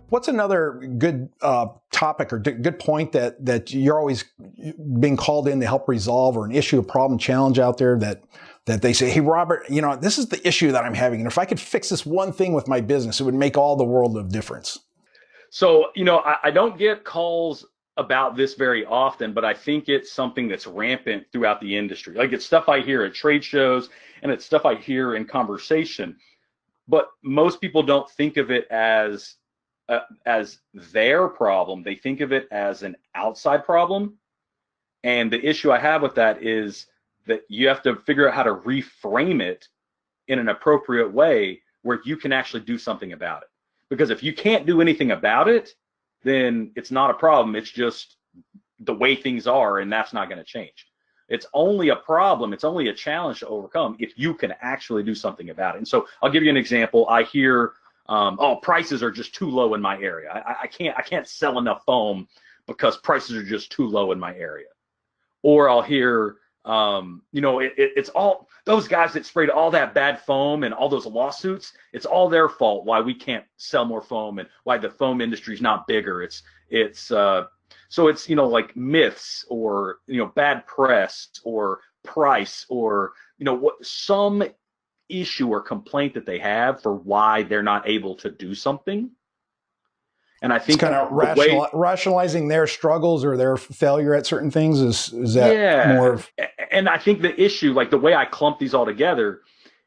What's another good topic or good point that you're always being called in to help resolve, or an issue, a problem, challenge out there that they say, hey, Robert, this is the issue that I'm having, and if I could fix this one thing with my business, it would make all the world of difference? So, I don't get calls about this very often, but I think it's something that's rampant throughout the industry. Like, it's stuff I hear at trade shows, and it's stuff I hear in conversation, but most people don't think of it as their problem. They think of it as an outside problem. And the issue I have with that is that you have to figure out how to reframe it in an appropriate way where you can actually do something about it. Because if you can't do anything about it, then it's not a problem. It's just the way things are, and that's not going to change. It's only a problem. It's only a challenge to overcome if you can actually do something about it. And so I'll give you an example. I hear, prices are just too low in my area. I can't sell enough foam because prices are just too low in my area. Or I'll hear, it's all those guys that sprayed all that bad foam and all those lawsuits. It's all their fault why we can't sell more foam and why the foam industry is not bigger. So it's, like myths or, bad press or price or, some issue or complaint that they have for why they're not able to do something. And I think it's kind of rationalizing their struggles or their failure at certain things is that more of. And I think the issue, like the way I clump these all together,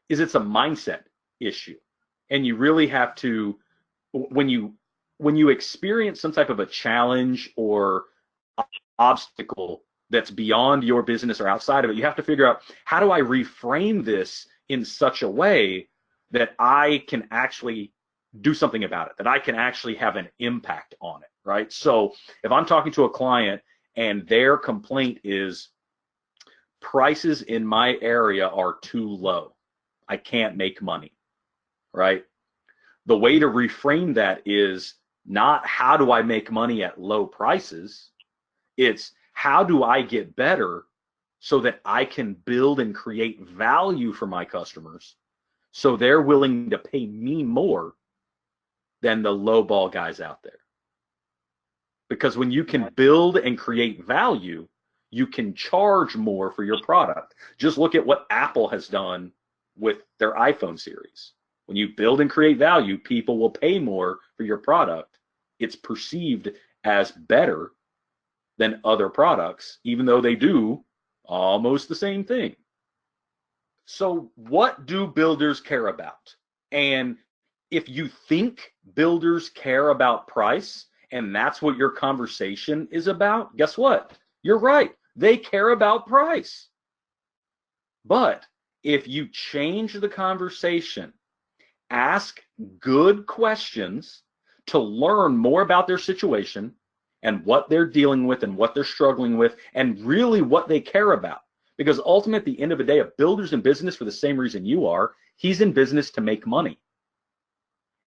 is it's a mindset issue. And you really have to, when you experience some type of a challenge or obstacle that's beyond your business or outside of it, you have to figure out, how do I reframe this in such a way that I can actually do something about it, that I can actually have an impact on it, right? So if I'm talking to a client and their complaint is prices in my area are too low, I can't make money, right? The way to reframe that is not how do I make money at low prices, it's how do I get better so that I can build and create value for my customers so they're willing to pay me more than the low ball guys out there. Because when you can build and create value, you can charge more for your product. Just look at what Apple has done with their iPhone series. When you build and create value, people will pay more for your product. It's perceived as better than other products, even though they do almost the same thing. So what do builders care about? And if you think builders care about price and that's what your conversation is about, guess what? You're right. They care about price. But if you change the conversation, ask good questions to learn more about their situation and what they're dealing with and what they're struggling with and really what they care about. Because ultimately, at the end of the day, a builder's in business for the same reason you are. He's in business to make money.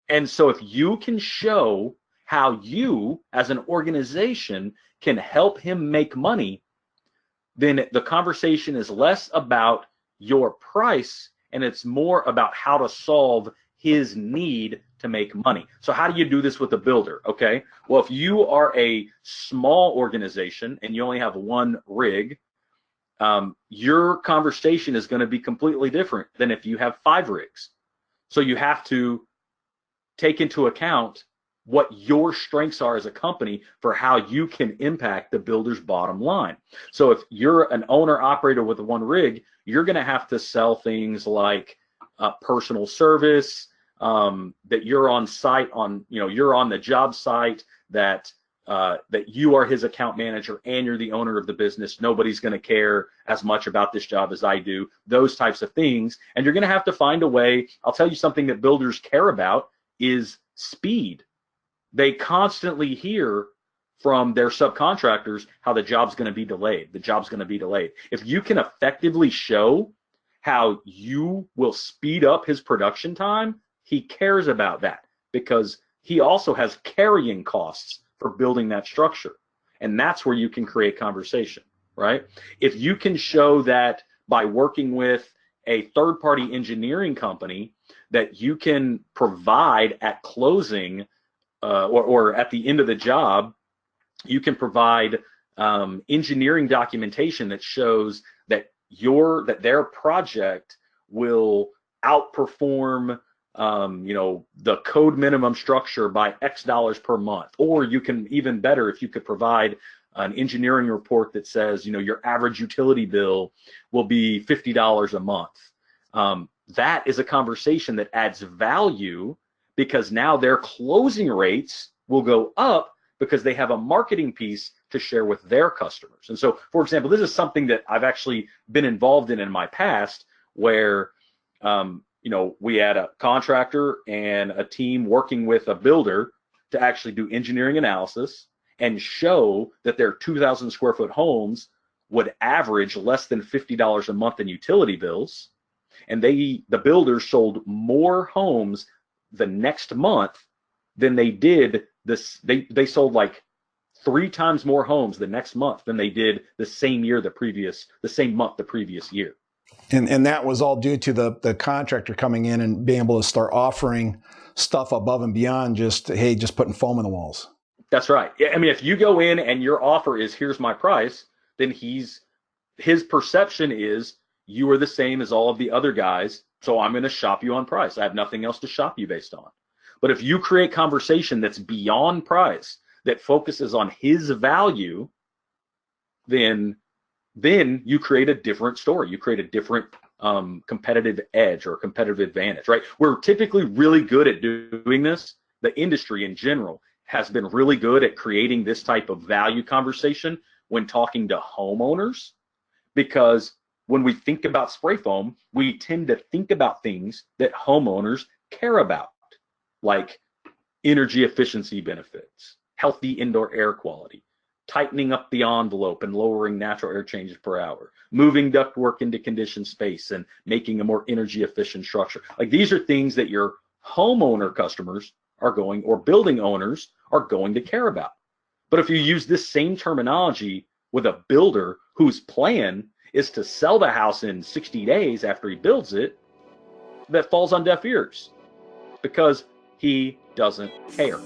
And so if you can show how you, as an organization, can help him make money, then the conversation is less about your price and it's more about how to solve his need to make money. So how do you do this with a builder? Okay, well, if you are a small organization and you only have one rig, your conversation is going to be completely different than if you have 5 rigs. So you have to take into account what your strengths are as a company for how you can impact the builder's bottom line. So if you're an owner operator with one rig, you're going to have to sell things like personal service, that you're on site on, you're on the job site, that you are his account manager and you're the owner of the business. Nobody's going to care as much about this job as I do, those types of things. And you're going to have to find a way. I'll tell you something that builders care about is speed. They constantly hear from their subcontractors how the job's going to be delayed. The job's going to be delayed. If you can effectively show how you will speed up his production time, he cares about that because he also has carrying costs for building that structure. And that's where you can create conversation, right? If you can show that by working with a third-party engineering company that you can provide at closing or at the end of the job. You can provide engineering documentation that shows that their project will outperform the code minimum structure by X dollars per month. Or you can, even better, if you could provide an engineering report that says, your average utility bill will be $50 a month. That is a conversation that adds value, because now their closing rates will go up because they have a marketing piece to share with their customers. And so, for example, this is something that I've actually been involved in my past, where we had a contractor and a team working with a builder to actually do engineering analysis and show that their 2,000 square foot homes would average less than $50 a month in utility bills. And the builders sold more homes the next month than they did this. They sold like 3 times more homes the next month than they did the same month the previous year. And that was all due to the contractor coming in and being able to start offering stuff above and beyond just putting foam in the walls. That's right. I mean, if you go in and your offer is, here's my price, then his perception is, you are the same as all of the other guys, so I'm going to shop you on price. I have nothing else to shop you based on. But if you create conversation that's beyond price, that focuses on his value, then you create a different story. You create a different competitive edge or competitive advantage, right? We're typically really good at doing this. The industry in general has been really good at creating this type of value conversation when talking to homeowners, because when we think about spray foam, we tend to think about things that homeowners care about, like energy efficiency benefits, healthy indoor air quality, tightening up the envelope and lowering natural air changes per hour, moving ductwork into conditioned space and making a more energy efficient structure. Like, these are things that your homeowner customers or building owners are going to care about. But if you use this same terminology with a builder whose plan is to sell the house in 60 days after he builds it, that falls on deaf ears, because he doesn't care.